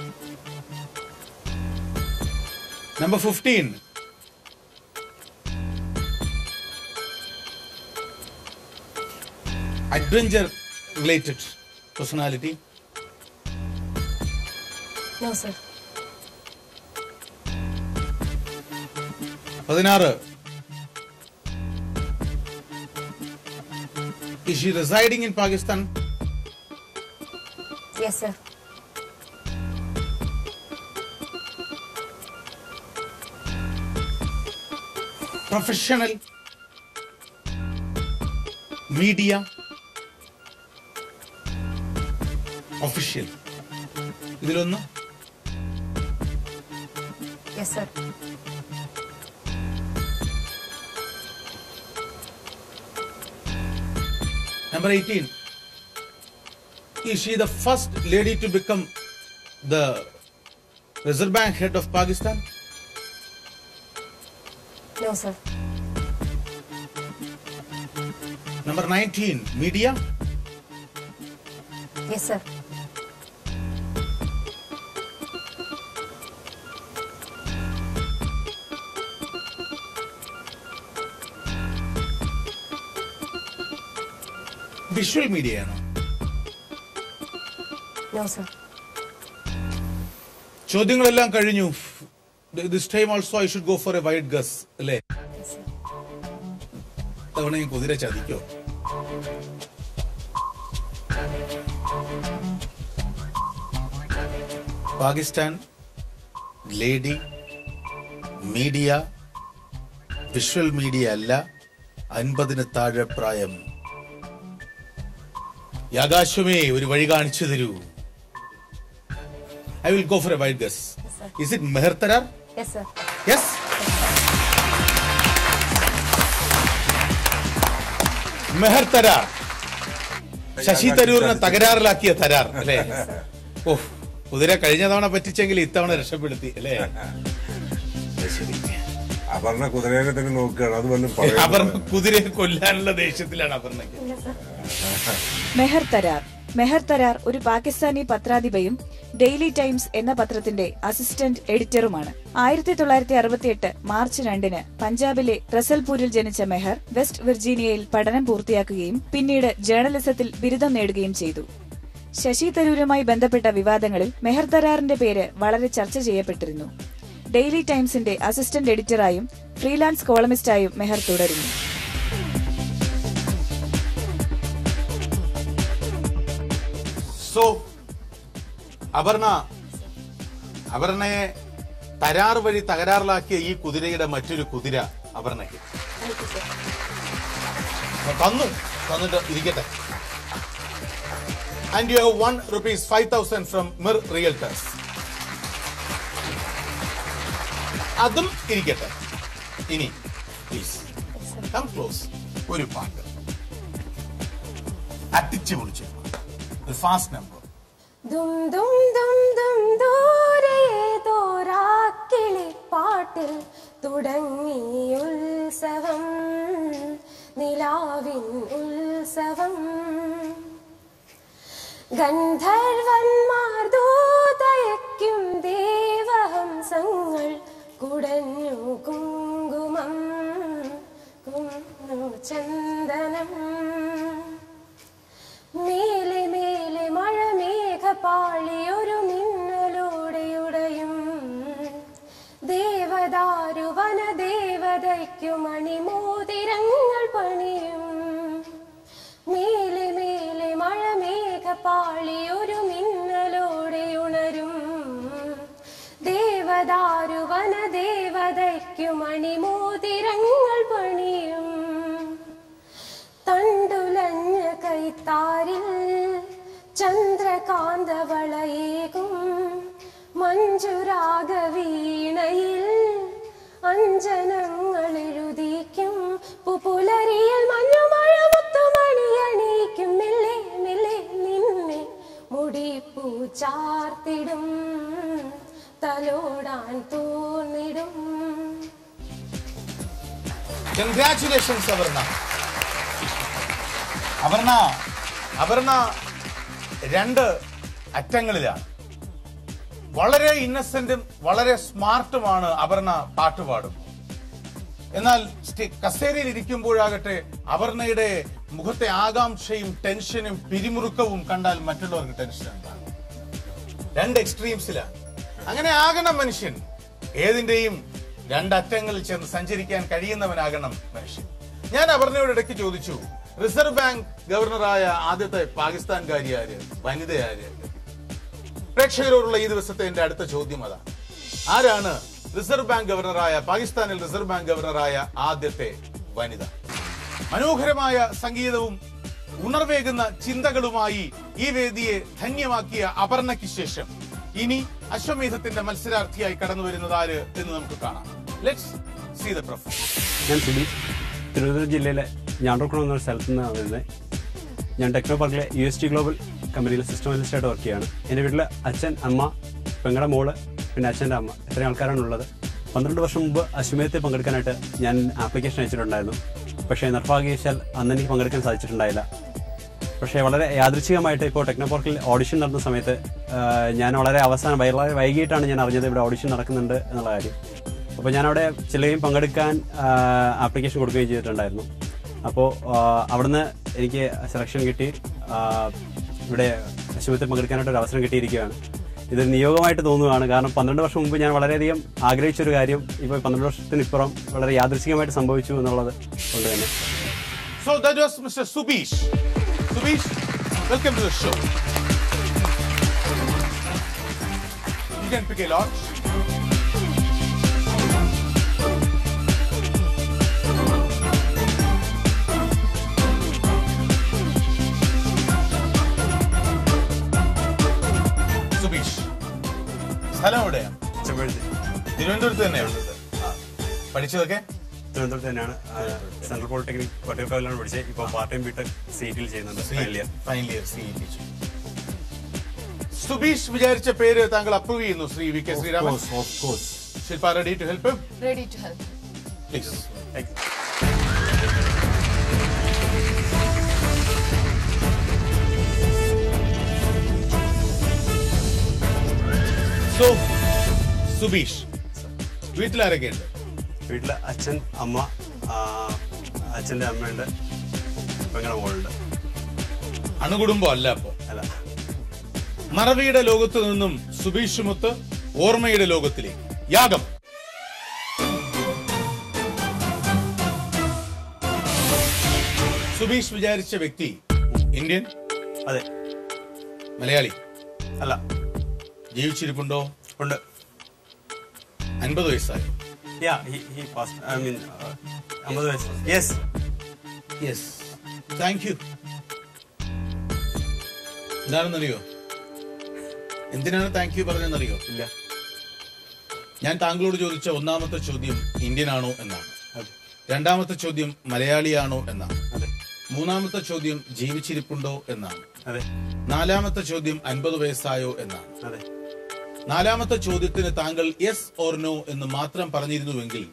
Speaker 1: Number 15. Adventure related personality?
Speaker 2: No sir.
Speaker 1: 16. Is she residing in Pakistan?
Speaker 2: Yes sir.
Speaker 1: Professional? Media? Official? ഇതിലൊന്ന്?
Speaker 2: Yes sir.
Speaker 1: Number 18. Is she the first lady to become the Reserve Bank head of Pakistan?
Speaker 2: No sir.
Speaker 1: Number 19. Media?
Speaker 2: Yes sir.
Speaker 1: Visual media ആണോ?
Speaker 2: No sir.
Speaker 1: ചോദ്യങ്ങളെല്ലാം കഴിഞ്ഞു. This time also I should go for a wide guess, അല്ലേ? ഇത്തവണയും കുതിര ചതിക്കോ? Pakistan lady media, visual media അല്ല, 50 താഴെ പ്രായം. ആകാശമേ ഒരു വഴി കാണിച്ചു തരൂ. I will go for a wild guess. Is it Meher Tarar?
Speaker 2: Yes, sir.
Speaker 1: Yes? മെഹർ തരാർ. ശശി തരൂരിനെ തകരാറിലാക്കിയ തരാർ അല്ലേ? ഓ, കുതിര കഴിഞ്ഞ തവണ പറ്റിച്ചെങ്കിൽ ഇത്തവണ രക്ഷപ്പെടുത്തി അല്ലേ? ശരി.
Speaker 3: അപർണ കുതിരയെ തന്നെ നോക്കുകയാണ്. അത് വല്ലതും
Speaker 1: അപർണ കുതിരയെ കൊല്ലാനുള്ള ദേഷ്യത്തിലാണ് അപർണയ്ക്ക്.
Speaker 4: മെഹർ തരാർ ഒരു പാകിസ്ഥാനി പത്രാധിപയും ഡെയിലി ടൈംസ് എന്ന പത്രത്തിന്റെ അസിസ്റ്റന്റ് എഡിറ്ററുമാണ്. 1968 മാർച്ച് 2 പഞ്ചാബിലെ റസൽപൂരിൽ ജനിച്ച മെഹർ വെസ്റ്റ് വിർജീനിയയിൽ പഠനം പൂർത്തിയാക്കുകയും പിന്നീട് ജേർണലിസത്തിൽ ബിരുദം നേടുകയും ചെയ്തു. ശശി തരൂരുമായി ബന്ധപ്പെട്ട വിവാദങ്ങളിൽ മെഹർ തരാറിന്റെ പേര് വളരെ ചർച്ച ചെയ്യപ്പെട്ടിരുന്നു. ഡെയിലി ടൈംസിന്റെ അസിസ്റ്റന്റ് എഡിറ്ററായും ഫ്രീലാൻസ് കോളമിസ്റ്റായും മെഹർ തുടരുന്നു.
Speaker 1: സോ അപർണയെ തരാർ വഴി തകരാറിലാക്കിയ ഈ കുതിരയുടെ മറ്റൊരു കുതിര അപർണയ്ക്ക് തന്നിട്ട് ഇരിക്കട്ടെ. And you have won ₹5,000 from Mir realtors. അതും ഇരിക്കട്ടെ. ഇനി പ്ലീസ് കം ക്ലോസ്. ഒരു പാട്ട് അടിച്ചു പൊളിച്ചു. Fast number.
Speaker 2: ദും ദും ദും ദും ദൂരെ തോരാക്കിളിപ്പാട്ടിൽ തുടങ്ങി ഉത്സവം, നിലാവിൻ ഉത്സവം. ഗന്ധർവന്മാർ ദൂതയയ്ക്കും ദേവഹംസങ്ങൾ കുടഞ്ഞു കുങ്കുമം കുന്നു ചന്ദനം. മേലെ മേലെ മഴമേഘപാളിയൊരു മിന്നലോടെ ഉടയും. ദേവദാരു വനദേവതയ്ക്കു മണിമോതിരങ്ങൾ പണിയും. മേലെ മേലെ മഴമേഘപാളിയൊരു മിന്നലോടെ ഉണരും. ദേവദാരു വനദേവതയ്ക്കു മണിമോതിരങ്ങൾ പണിയും. തണ്ടുലഞ്ഞ കൈത്താരിൽ ചന്ദ്രകാന്തവളയേകും. മഞ്ജുരാഗവീണയിൽ അഞ്ജനങ്ങൾ എഴുതിക്കും. പുലരിയിൽ മഞ്ഞുമഴ മുത്തുമണിയണിക്കും. മെല്ലെ മെല്ലെ നിന്നെ മുടിപ്പൂ ചാർത്തിടും. തലോടാൻ തോന്നിടും.
Speaker 1: കൺഗ്രാറ്റുലേഷൻസ് അപർണ 2 അറ്റങ്ങളിലാണ്. വളരെ ഇന്നസെന്റും വളരെ സ്മാർട്ടുമാണ് അപർണ പാട്ടുപാടും. എന്നാൽ കസേരയിൽ ഇരിക്കുമ്പോഴാകട്ടെ അപർണയുടെ മുഖത്തെ ആകാംക്ഷയും ടെൻഷനും പിരിമുറുക്കവും കണ്ടാൽ മറ്റുള്ളവർക്ക് ടെൻഷൻ ഉണ്ടാകും. 2 എക്സ്ട്രീംസിലാണ്. അങ്ങനെ ആകണം മനുഷ്യൻ. ഏതിന്റെയും 2 അറ്റങ്ങളിൽ ചെന്ന് സഞ്ചരിക്കാൻ കഴിയുന്നവനാകണം മനുഷ്യൻ. ഞാൻ അപർണയോട് ഇടയ്ക്ക് ചോദിച്ചു, റിസർവ് ബാങ്ക് ഗവർണറായ ആദ്യത്തെ പാകിസ്ഥാൻകാരി ആര്, വനിത ആര്? പ്രേക്ഷകരോടുള്ള ഈ ദിവസത്തെ എന്റെ അടുത്ത ചോദ്യം അതാണ്. ആരാണ് പാകിസ്ഥാനിൽ റിസർവ് ബാങ്ക് ഗവർണറായ ആദ്യത്തെ വനിത? മനോഹരമായ സംഗീതവും ഉണർവേകുന്ന ചിന്തകളുമായി ഈ വേദിയെ ധന്യമാക്കിയ അപർണയ്ക്ക് ശേഷം ഇനി അശ്വമേധത്തിന്റെ മത്സരാർത്ഥിയായി കടന്നു വരുന്നത് ആര് എന്ന് നമുക്ക് കാണാം. Let's see the profile.
Speaker 5: ഞാൻ സുബീഷ്, തിരുവനന്തപുരം ജില്ലയിലെ ഞാണ്ടൂർക്കുളം എന്നൊരു സ്ഥലത്ത് നിന്നാണ് വരുന്നത്. ഞാൻ ടെക്നോ പാർക്കിലെ UST ഗ്ലോബൽ കമ്പനിയിൽ സിസ്റ്റം അനലിസ്റ്റായിട്ട് വർക്ക് ചെയ്യുകയാണ്. എൻ്റെ വീട്ടിൽ അച്ഛൻ, അമ്മ, പെങ്ങളുടെ മോള്, പിന്നെ അച്ഛൻ്റെ അമ്മ, ഇത്രയും ആൾക്കാരാണുള്ളത്. 12 വർഷം മുമ്പ് അശ്വമേധത്തിൽ പങ്കെടുക്കാനായിട്ട് ഞാൻ ആപ്ലിക്കേഷൻ അയച്ചിട്ടുണ്ടായിരുന്നു. പക്ഷേ നിർഭാഗ്യവശാൽ അന്ന് എനിക്ക് പങ്കെടുക്കാൻ സാധിച്ചിട്ടുണ്ടായില്ല. പക്ഷേ വളരെ യാദൃച്ഛികമായിട്ട് ഇപ്പോൾ ടെക്നോ പാർക്കിൽ ഓഡിഷൻ നടന്ന സമയത്ത് ഞാൻ വളരെ വൈകിട്ടാണ് ഞാൻ അറിഞ്ഞത് ഇവിടെ ഓഡിഷൻ നടക്കുന്നുണ്ട് എന്നുള്ള കാര്യം. അപ്പോൾ ഞാനവിടെ ചിലയും പങ്കെടുക്കാൻ ആപ്ലിക്കേഷൻ കൊടുക്കുകയും ചെയ്തിട്ടുണ്ടായിരുന്നു. അപ്പോൾ അവിടുന്ന് എനിക്ക് സെലക്ഷൻ കിട്ടി. ഇവിടെ അശ്വമേധത്തിൽ പങ്കെടുക്കാനായിട്ട് ഒരു അവസരം കിട്ടിയിരിക്കുകയാണ്. ഇതൊരു നിയോഗമായിട്ട് തോന്നുകയാണ്. കാരണം 12 വർഷം മുമ്പ് ഞാൻ വളരെയധികം ആഗ്രഹിച്ചൊരു കാര്യം ഇപ്പോൾ 12 വർഷത്തിനിപ്പുറം വളരെ യാദൃച്ഛികമായിട്ട് സംഭവിച്ചു എന്നുള്ളത് കൊണ്ട് തന്നെ
Speaker 1: So that was Mr. Subish. Subish, welcome to the show. You can pick a lot. Subeesh, സ്ഥലം എവിടെയാണ്?
Speaker 5: ചെമ്പഴന്തി.
Speaker 1: തിരുവനന്തപുരത്ത് തന്നെയാണ് പഠിച്ചതൊക്കെ?
Speaker 5: തിരുവനന്തപുരത്ത് തന്നെയാണ്. സെൻട്രൽ പോളിടെക്നിക് വട്ടിയൂർക്കാവിലാണ് പഠിച്ചത്. ഇപ്പോൾ പാർട്ട് ടൈം ബിടെക് സിഇടിയിൽ ചെയ്യുന്നുണ്ട്.
Speaker 1: Final year CET. സുബീഷ് വിചാരിച്ച പേര് താങ്കൾ അപ്രൂവ് ചെയ്യുന്നു, Shri VK Sreeraman?
Speaker 3: Of course.
Speaker 1: Shilpa, ready to help him?
Speaker 6: Ready to help.
Speaker 1: Please. So, Subeesh, വീട്ടിലാരൊക്കെയുണ്ട്?
Speaker 5: വീട്ടില് അച്ഛൻ, അമ്മ, അച്ഛൻ്റെ അമ്മയുണ്ട്, പെങ്ങളുടെ മോളുണ്ട്.
Speaker 1: അണുകുടുംബം അല്ല അപ്പോ?
Speaker 5: അല്ല.
Speaker 1: മറവിയുടെ ലോകത്ത് നിന്നും സുബീഷുമൊത്ത് ഓർമ്മയുടെ ലോകത്തിലേക്ക് യാഗം. സുബീഷ് വിചാരിച്ച വ്യക്തി ഇന്ത്യൻ?
Speaker 5: അതെ.
Speaker 1: മലയാളി?
Speaker 5: അല്ല.
Speaker 1: ജീവിച്ചിരിപ്പുണ്ടോ?
Speaker 5: ഉണ്ട്.
Speaker 1: 50 വയസ്സായി?
Speaker 5: Yeah, he passed. I mean, 50 വയസ്സ്. Yes.
Speaker 1: Yes. Thank you. എന്താണെന്നറിയോ? എന്തിനാണ് താങ്ക് യു പറഞ്ഞെന്നറിയോ?
Speaker 5: ഇല്ല.
Speaker 1: ഞാൻ താങ്കളോട് ചോദിച്ച ഒന്നാമത്തെ ചോദ്യം ഇന്ത്യൻ ആണോ എന്നാണ്. രണ്ടാമത്തെ ചോദ്യം മലയാളിയാണോ എന്നാണ്. മൂന്നാമത്തെ ചോദ്യം ജീവിച്ചിരിപ്പുണ്ടോ എന്നാണ്. നാലാമത്തെ ചോദ്യം 50 വയസ്സായോ എന്നാണ്. നാലാമത്തെ ചോദ്യത്തിന് താങ്കൾ യെസ് ഓർ നോ എന്ന് മാത്രം പറഞ്ഞിരുന്നുവെങ്കിൽ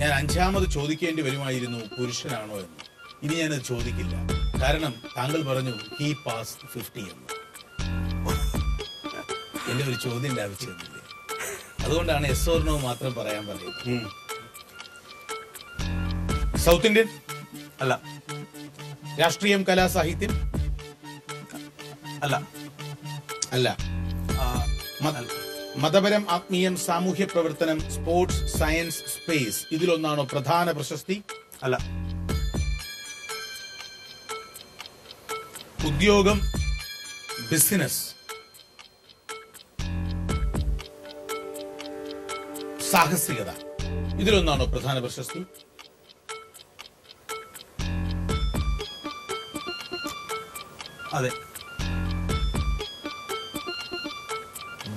Speaker 1: ഞാൻ അഞ്ചാമത് ചോദിക്കേണ്ടി വരുമായിരുന്നു പുരുഷനാണോ എന്ന്. ഇനി ഞാനത് ചോദിക്കില്ല. കാരണം താങ്കൾ പറഞ്ഞു ഹി പാസ് 50 എന്ന്. എന്റെ ഒരു ചോദ്യം ആവശ്യമില്ല. അതുകൊണ്ടാണ് യെസ് ഓർ നോ മാത്രം പറയാൻ പറയുന്നത്. South Indian?
Speaker 5: അല്ല.
Speaker 1: രാഷ്ട്രീയം, കലാ, സാഹിത്യം?
Speaker 5: അല്ല.
Speaker 1: അല്ല. മതപരം, ആത്മീയം, സാമൂഹ്യ പ്രവർത്തനം, സ്പോർട്സ്, സയൻസ്, സ്പേസ് ഇതിലൊന്നാണോ പ്രധാന പ്രശസ്തി?
Speaker 5: അല്ല.
Speaker 1: ഉദ്യോഗം, ബിസിനസ്, സാഹസികത ഇതിലൊന്നാണോ പ്രധാന പ്രശസ്തി?
Speaker 5: അതെ.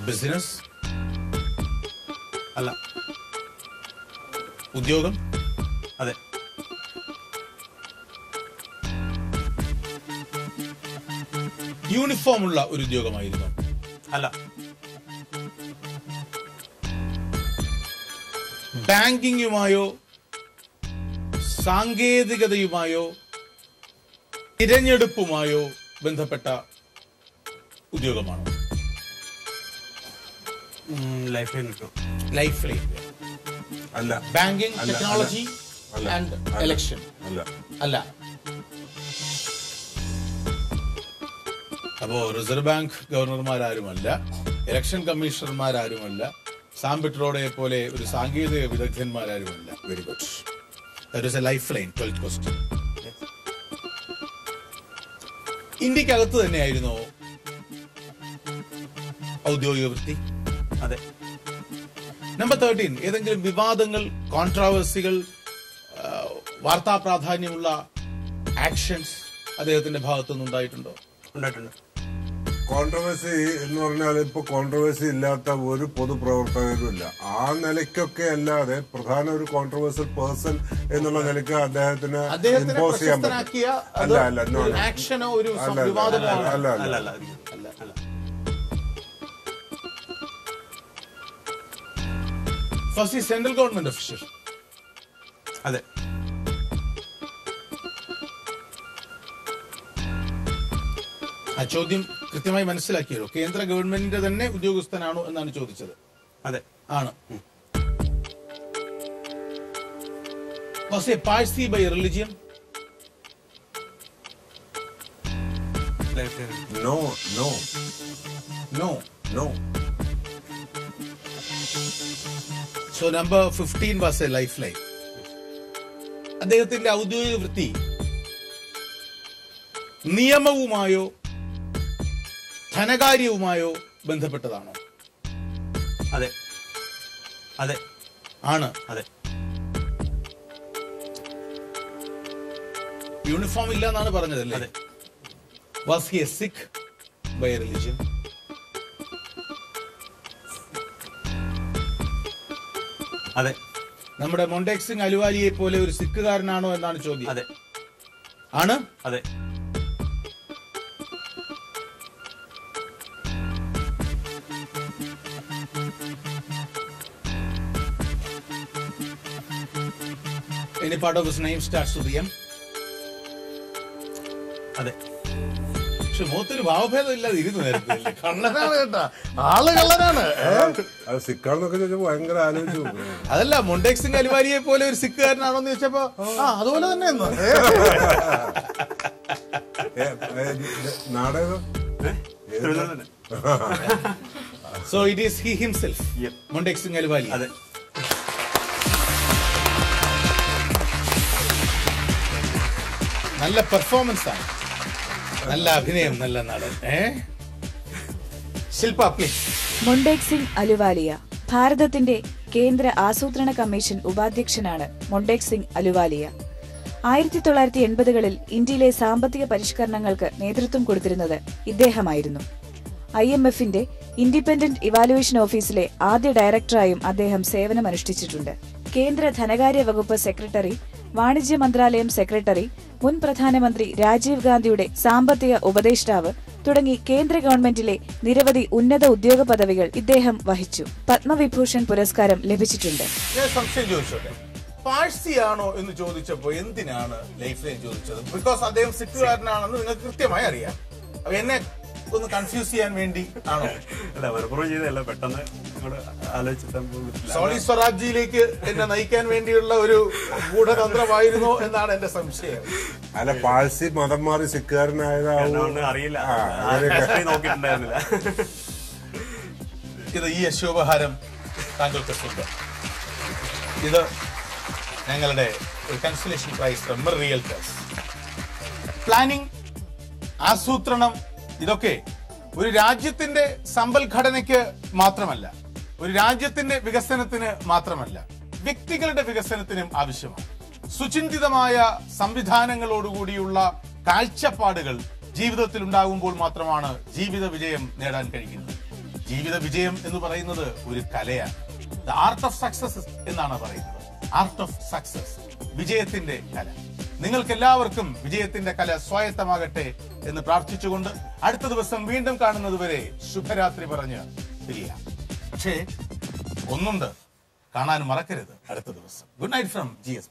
Speaker 1: ബിസിനസ്?
Speaker 5: അല്ല.
Speaker 1: ഉദ്യോഗം?
Speaker 5: അതെ.
Speaker 1: യൂണിഫോം ഉള്ള ഒരു ഉദ്യോഗമായിരുന്നു?
Speaker 5: അല്ല.
Speaker 1: ബാങ്കിങ്ങുമായോ സാങ്കേതികതയുമായോ തിരഞ്ഞെടുപ്പുമായോ ബന്ധപ്പെട്ട ഉദ്യോഗമാണോ?
Speaker 5: ലൈഫ് ലൈൻ കിട്ടും.
Speaker 1: ലൈഫ് ലൈൻ
Speaker 3: അല്ല.
Speaker 1: ബാങ്കിങ്,
Speaker 3: അല്ല.
Speaker 1: ടെക്നോളജി
Speaker 3: അല്ല.
Speaker 1: And election?
Speaker 3: അല്ല.
Speaker 1: അല്ല. അപ്പോ റിസർവ് ബാങ്ക് ഗവർണർമാരാരുമല്ല, ഇലക്ഷൻ കമ്മീഷണർമാരാരുമല്ല, സാം പിട്രോഡയെ പോലെ ഒരു സാങ്കേതിക വിദഗ്ധന്മാരാരുമല്ല. Very good. That is a life line. 12th question. ഇന്ത്യക്കകത്ത് തന്നെയായിരുന്നോ ഔദ്യോഗിക വൃത്തി?
Speaker 5: അതെ.
Speaker 1: നമ്പർ 13, ഏതെങ്കിലും വിവാദങ്ങൾ, കോൺട്രാവേഴ്സികൾ, വാർത്താ പ്രാധാന്യമുള്ള ആക്ഷൻസ് അദ്ദേഹത്തിന്റെ ഭാഗത്തുനിന്ന് ഉണ്ടായിട്ടുണ്ടോ?
Speaker 5: ഉണ്ടായിട്ടുണ്ട്.
Speaker 3: കോൺട്രവേഴ്സി എന്ന് പറഞ്ഞാൽ ഇപ്പൊ കോൺട്രവേഴ്സി ഇല്ലാത്ത ഒരു പൊതുപ്രവർത്തകരും ഇല്ല. ആ നിലയ്ക്കൊക്കെ അല്ലാതെ പ്രധാന ഒരു കോൺട്രവേഴ്സ്യൽ പേഴ്സൺ എന്നുള്ള നിലയ്ക്ക് അദ്ദേഹത്തിന് ഇമ്പോസ് ചെയ്യാൻ പറ്റും. അല്ല അല്ല
Speaker 1: ആക്ഷനോ ഒരു
Speaker 3: അല്ല
Speaker 1: വിവാദമോ?
Speaker 3: അല്ല
Speaker 5: അല്ല.
Speaker 3: അല്ല.
Speaker 5: അല്ല.
Speaker 1: First central government official?
Speaker 5: അതെ.
Speaker 1: ആ ചോദ്യം കൃത്യമായി മനസ്സിലാക്കിയല്ലോ. കേന്ദ്ര ഗവൺമെന്റിന്റെ തന്നെ ഉദ്യോഗസ്ഥനാണോ എന്നാണ് ചോദിച്ചത്.
Speaker 5: അതെ.
Speaker 1: ആണ്. Was a Parsi by religion?
Speaker 5: Life line.
Speaker 3: No, no,
Speaker 1: No.
Speaker 3: no.
Speaker 1: So number 15 was a lifeline. അദ്ദേഹത്തിന്റെ ഔദ്യോഗിക വൃത്തി നിയമവുമായോ ധനകാര്യവുമായോ ബന്ധപ്പെട്ടതാണോ?
Speaker 5: അതെ. അതെ.
Speaker 1: ആണ്.
Speaker 5: അതെ.
Speaker 1: യൂണിഫോം ഇല്ല എന്നാണ് പറഞ്ഞതല്ലേ?
Speaker 5: അതെ.
Speaker 1: Was he a Sikh by religion?
Speaker 5: അതെ.
Speaker 1: നമ്മുടെ മൊണ്ടേക് സിംഗ് അലുവാലിയെ പോലെ ഒരു സിഖുകാരനാണോ എന്നാണ് ചോദ്യം.
Speaker 5: അതെ.
Speaker 1: ആണ്.
Speaker 5: അതെ.
Speaker 1: Any part of his name starts with M?
Speaker 5: അതെ.
Speaker 1: പക്ഷെ മുഖത്തൊരു ഭാവഭേദം ഇല്ലാതെ ഇരുന്നു നേരത്തെ. കള്ളനാണ് കേട്ടാ, ആള് കള്ളനാണ്.
Speaker 3: അത് സിക്കാന്നൊക്കെ ചോദിച്ചപ്പോ ഭയങ്കര ആലോചിച്ചു.
Speaker 1: അതല്ല, മൊണ്ടേക് സിംഗ് അലുവാലിയെ പോലെ ഒരു സിഖുകാരനാണോ എന്ന് ചോദിച്ചപ്പോ അതുപോലെ തന്നെ.
Speaker 3: നാടകം
Speaker 1: so it is he himself, Montek Singh Ahluwalia.
Speaker 5: അതെ.
Speaker 1: നല്ല പെർഫോമൻസ് ആണ്, നല്ല അഭിനയം, നല്ല നടൻ. ശില്പ പ്ലീസ്.
Speaker 4: മൊണ്ടേക് സിംഗ് അലുവാലിയ ഭാരതത്തിന്റെ കേന്ദ്ര ആസൂത്രണ കമ്മീഷൻ ഉപാധ്യക്ഷനാണ്. മൊണ്ടേക് സിംഗ് അലുവാലിയ 1980കളിൽ ഇന്ത്യയിലെ സാമ്പത്തിക പരിഷ്കരണങ്ങൾക്ക് നേതൃത്വം കൊടുത്തിരുന്നത് ഇദ്ദേഹമായിരുന്നു. IMFന്റെ ഇൻഡിപെൻഡന്റ് ഇവാലുവേഷൻ ഓഫീസിലെ ആദ്യ ഡയറക്ടറായും അദ്ദേഹം സേവനമനുഷ്ഠിച്ചിട്ടുണ്ട്. കേന്ദ്ര ധനകാര്യ വകുപ്പ് സെക്രട്ടറി, വാണിജ്യ മന്ത്രാലയം സെക്രട്ടറി, മുൻ പ്രധാനമന്ത്രി രാജീവ് ഗാന്ധിയുടെ സാമ്പത്തിക ഉപദേഷ്ടാവ് തുടങ്ങി കേന്ദ്ര ഗവൺമെന്റിലെ നിരവധി ഉന്നത ഉദ്യോഗ പദവികൾ ഇദ്ദേഹം വഹിച്ചു. പത്മവിഭൂഷൺ പുരസ്കാരം ലഭിച്ചിട്ടുണ്ട്.
Speaker 1: ഞാൻ സംശയം ചോദിച്ചോട്ടെ, പാഴ്സിയാണോ എന്ന് ചോദിച്ചപ്പോ എന്തിനാണ് ലൈഫ് ലൈൻ ചോദിച്ചത്? ബിക്കോസ് അദ്ദേഹം സിഖുകാരനാണെന്ന് നിങ്ങൾക്ക് കൃത്യമായി അറിയാം. അപ്പൊ എന്നെ ഒന്ന് കൺഫ്യൂസ് ചെയ്യാൻ വേണ്ടി ആണോ?
Speaker 5: അല്ല, മനഃപൂർവ്വം ചെയ്തല്ല, പെട്ടെന്ന്
Speaker 1: സോണി സ്വരാജിയിലേക്ക് എന്നെ നയിക്കാൻ വേണ്ടിയുള്ള ഒരു ഗൂഢതന്ത്രമായിരുന്നോ എന്നാണ് എന്റെ സംശയം.
Speaker 3: അല്ല, പാഴ്സി മതം മാറി സിഖുകാരനായതാവും,
Speaker 5: അറിയില്ല, നോക്കിയിട്ടുണ്ടായിരുന്നില്ല.
Speaker 1: ഇത് ഈ അശോപഹാരം താങ്കൾക്ക് സ്വന്തം. ഇത് ഞങ്ങളുടെ ഒരു consolation prize from realtors. Planning, ആസൂത്രണം, ഇതൊക്കെ ഒരു രാജ്യത്തിന്റെ സമ്പൽഘടനയ്ക്ക് മാത്രമല്ല, ഒരു രാജ്യത്തിന്റെ വികസനത്തിന് മാത്രമല്ല, വ്യക്തികളുടെ വികസനത്തിനും ആവശ്യമാണ്. സുചിന്തിതമായ സംവിധാനങ്ങളോടുകൂടിയുള്ള കാഴ്ചപ്പാടുകൾ ജീവിതത്തിൽ ഉണ്ടാകുമ്പോൾ മാത്രമാണ് ജീവിത വിജയം നേടാൻ കഴിയുന്നത്. ജീവിത വിജയം എന്ന് പറയുന്നത് ഒരു കലയാണ്. ദ ആർട്ട് ഓഫ് സക്സസ് എന്നാണ് പറയുന്നത്. ആർട്ട് ഓഫ് സക്സസ്, വിജയത്തിന്റെ കല. നിങ്ങൾക്ക് എല്ലാവർക്കും വിജയത്തിന്റെ കല സ്വായത്തമാകട്ടെ എന്ന് പ്രാർത്ഥിച്ചുകൊണ്ട് അടുത്ത ദിവസം വീണ്ടും കാണുന്നതുവരെ ശുഭരാത്രി പറഞ്ഞ് പിരിയാം. പക്ഷേ ഒന്നുണ്ട്, കാണാൻ മറക്കരുത് അടുത്ത ദിവസം. Good night from GS.